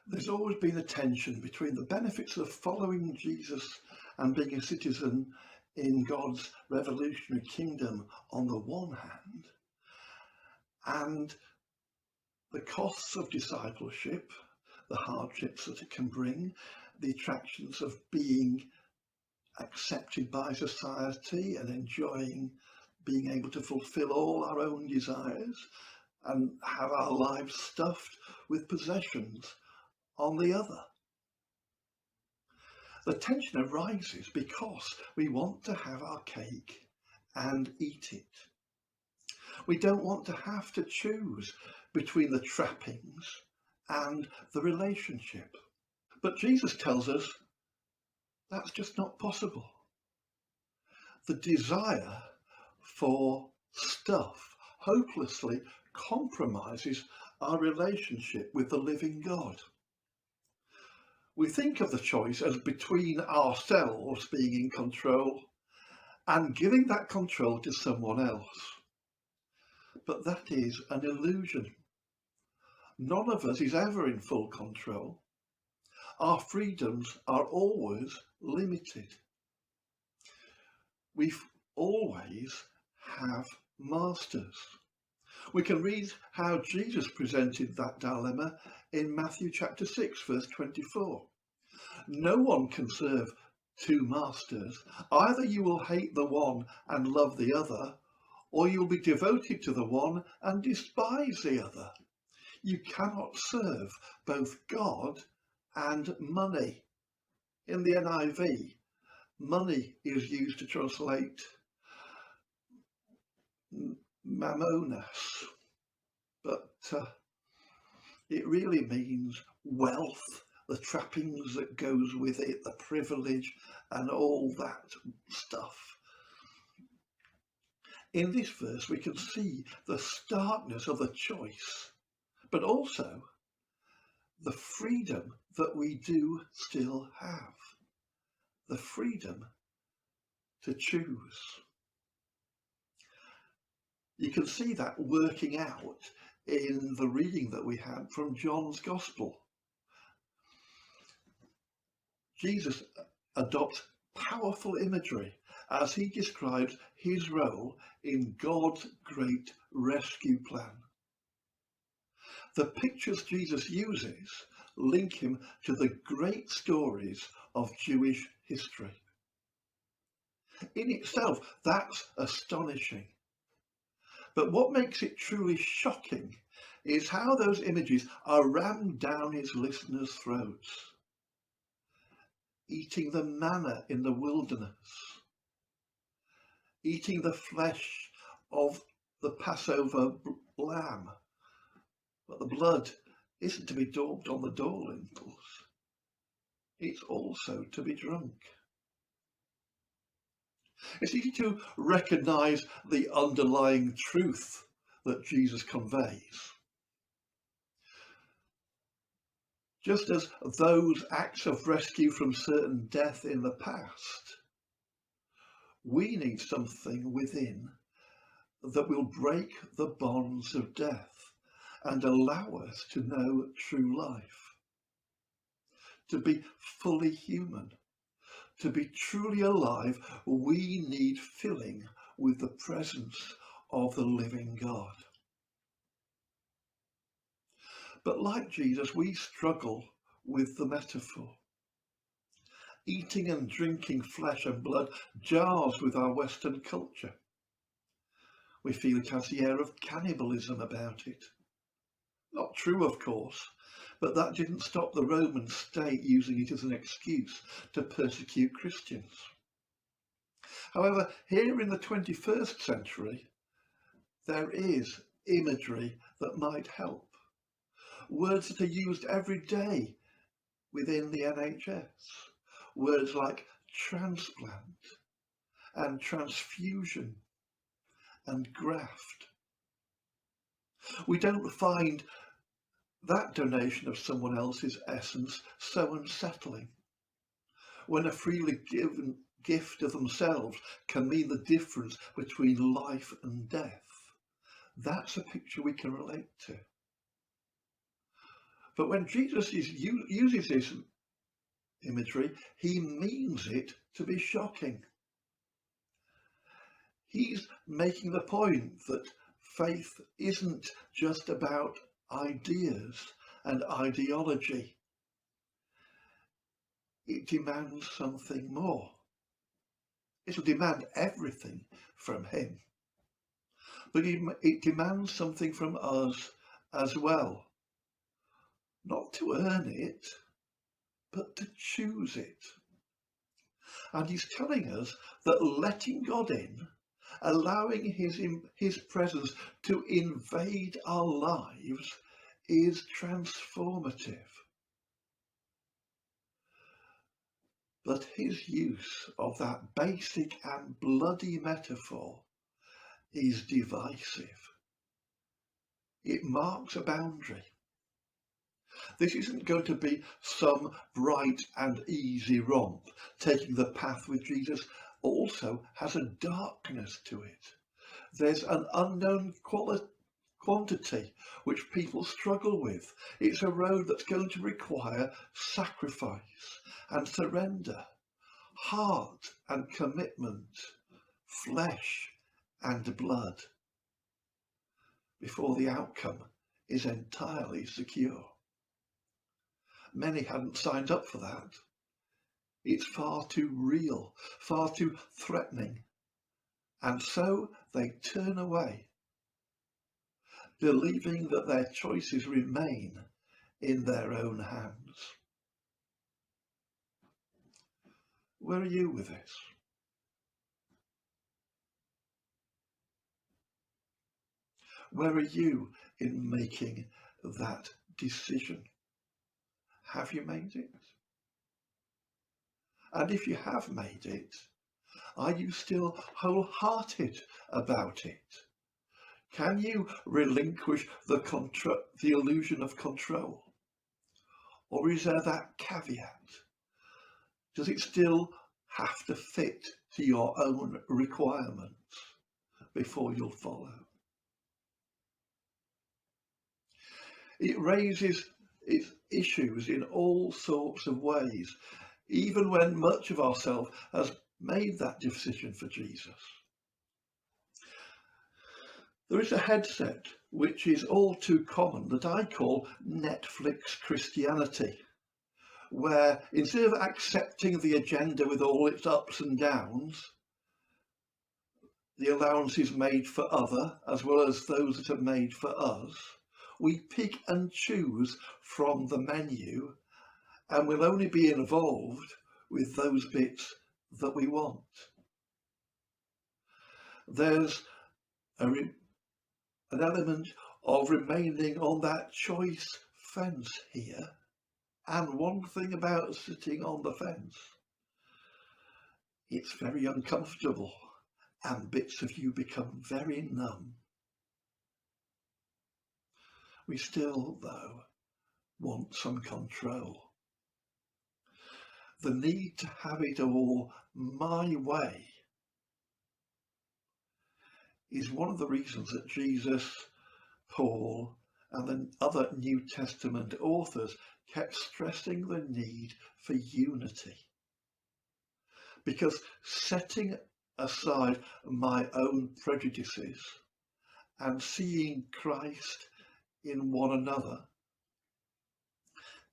There's always been a tension between the benefits of following Jesus and being a citizen in God's revolutionary kingdom on the one hand, and the costs of discipleship, the hardships that it can bring, the attractions of being accepted by society and enjoying being able to fulfill all our own desires and have our lives stuffed with possessions on the other. The tension arises because we want to have our cake and eat it. We don't want to have to choose between the trappings and the relationship. But Jesus tells us that's just not possible. The desire for stuff hopelessly compromises our relationship with the living God. We think of the choice as between ourselves being in control and giving that control to someone else. But that is an illusion. None of us is ever in full control. Our freedoms are always limited. We always have masters. We can read how Jesus presented that dilemma in Matthew chapter 6, verse 24. No one can serve two masters. Either you will hate the one and love the other, or you will be devoted to the one and despise the other. You cannot serve both God and money. In the NIV, money is used to translate mammonas, but it really means wealth, the trappings that goes with it, the privilege and all that stuff. In this verse we can see the starkness of the choice, but also the freedom that we do still have, the freedom to choose. You can see that working out in the reading that we had from John's Gospel. Jesus adopts powerful imagery as he describes his role in God's great rescue plan. The pictures Jesus uses link him to the great stories of Jewish history. In itself, that's astonishing. But what makes it truly shocking is how those images are rammed down his listeners' throats. Eating the manna in the wilderness, eating the flesh of the Passover lamb, but the blood isn't to be daubed on the door lintels, it's also to be drunk. It's easy to recognise the underlying truth that Jesus conveys. Just as those acts of rescue from certain death in the past, we need something within that will break the bonds of death and allow us to know true life. To be fully human, to be truly alive, we need filling with the presence of the living God. But like Jesus, we struggle with the metaphor. Eating and drinking flesh and blood jars with our Western culture. We feel it has the air of cannibalism about it. Not true, of course, but that didn't stop the Roman state using it as an excuse to persecute Christians. However, here in the 21st century, there is imagery that might help. Words that are used every day within the NHS. Words like transplant and transfusion and graft. We don't find that donation of someone else's essence so unsettling, when a freely given gift of themselves can mean the difference between life and death. That's a picture we can relate to. But when Jesus uses this imagery, he means it to be shocking. He's making the point that faith isn't just about ideas and ideology. It demands something more. It'll demand everything from him. But it demands something from us as well. Not to earn it, but to choose it. And he's telling us that letting God in, allowing his presence to invade our lives, is transformative. But his use of that basic and bloody metaphor is divisive. It marks a boundary. This isn't going to be some bright and easy romp. Taking the path with Jesus also has a darkness to it. There's an unknown quantity which people struggle with. It's a road that's going to require sacrifice and surrender, heart and commitment, flesh and blood, before the outcome is entirely secure. Many hadn't signed up for that. It's far too real, far too threatening, and so they turn away, believing that their choices remain in their own hands. Where are you with this? Where are you in making that decision? Have you made it? And if you have made it, are you still wholehearted about it? Can you relinquish the illusion of control? Or is there that caveat? Does it still have to fit to your own requirements before you'll follow? It raises its issues in all sorts of ways, even when much of ourselves has made that decision for Jesus. There is a headset which is all too common that I call Netflix Christianity, where instead of accepting the agenda with all its ups and downs, the allowances made for other as well as those that are made for us, we pick and choose from the menu, and we'll only be involved with those bits that we want. There's an element of remaining on that choice fence here, and one thing about sitting on the fence, it's very uncomfortable, and bits of you become very numb. We still, though, want some control. The need to have it all my way is one of the reasons that Jesus, Paul, and the other New Testament authors kept stressing the need for unity. Because setting aside my own prejudices and seeing Christ in one another,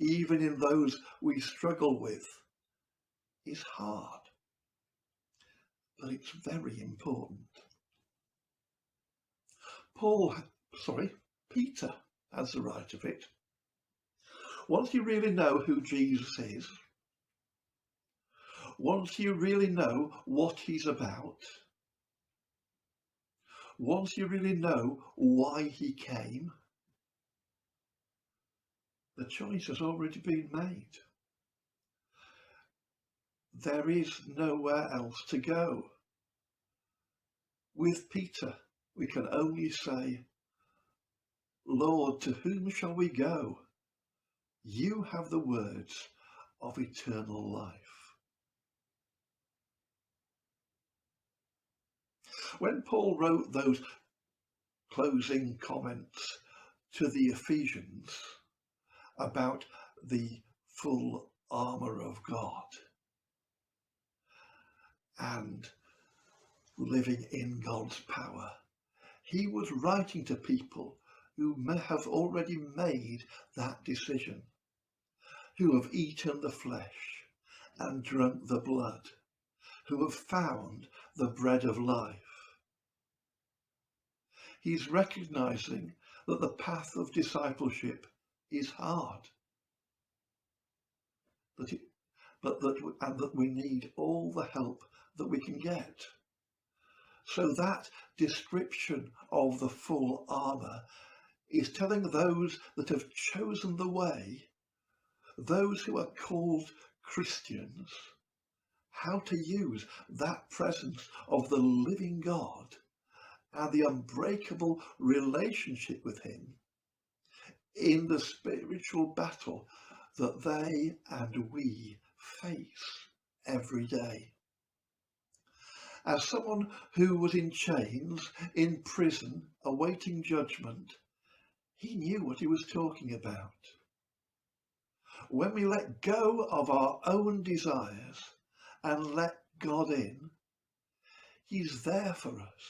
even in those we struggle with, is hard, but it's very important. Peter has the right of it. Once you really know who Jesus is, once you really know what he's about, once you really know why he came, the choice has already been made. There is nowhere else to go. With Peter, we can only say, Lord, to whom shall we go? You have the words of eternal life. When Paul wrote those closing comments to the Ephesians, about the full armour of God and living in God's power. He was writing to people who may have already made that decision, who have eaten the flesh and drunk the blood, who have found the bread of life. He's recognizing that the path of discipleship is hard, and that we need all the help that we can get. So that description of the full armour is telling those that have chosen the way, those who are called Christians, how to use that presence of the living God and the unbreakable relationship with him in the spiritual battle that they and we face every day. As someone who was in chains, in prison, awaiting judgment, he knew what he was talking about. When we let go of our own desires and let God in, he's there for us,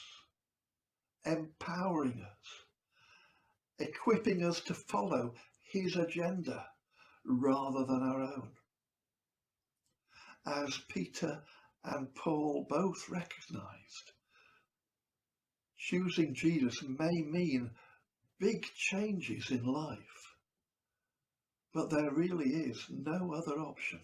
empowering us, equipping us to follow his agenda rather than our own. As Peter and Paul both recognized, choosing Jesus may mean big changes in life, but there really is no other option.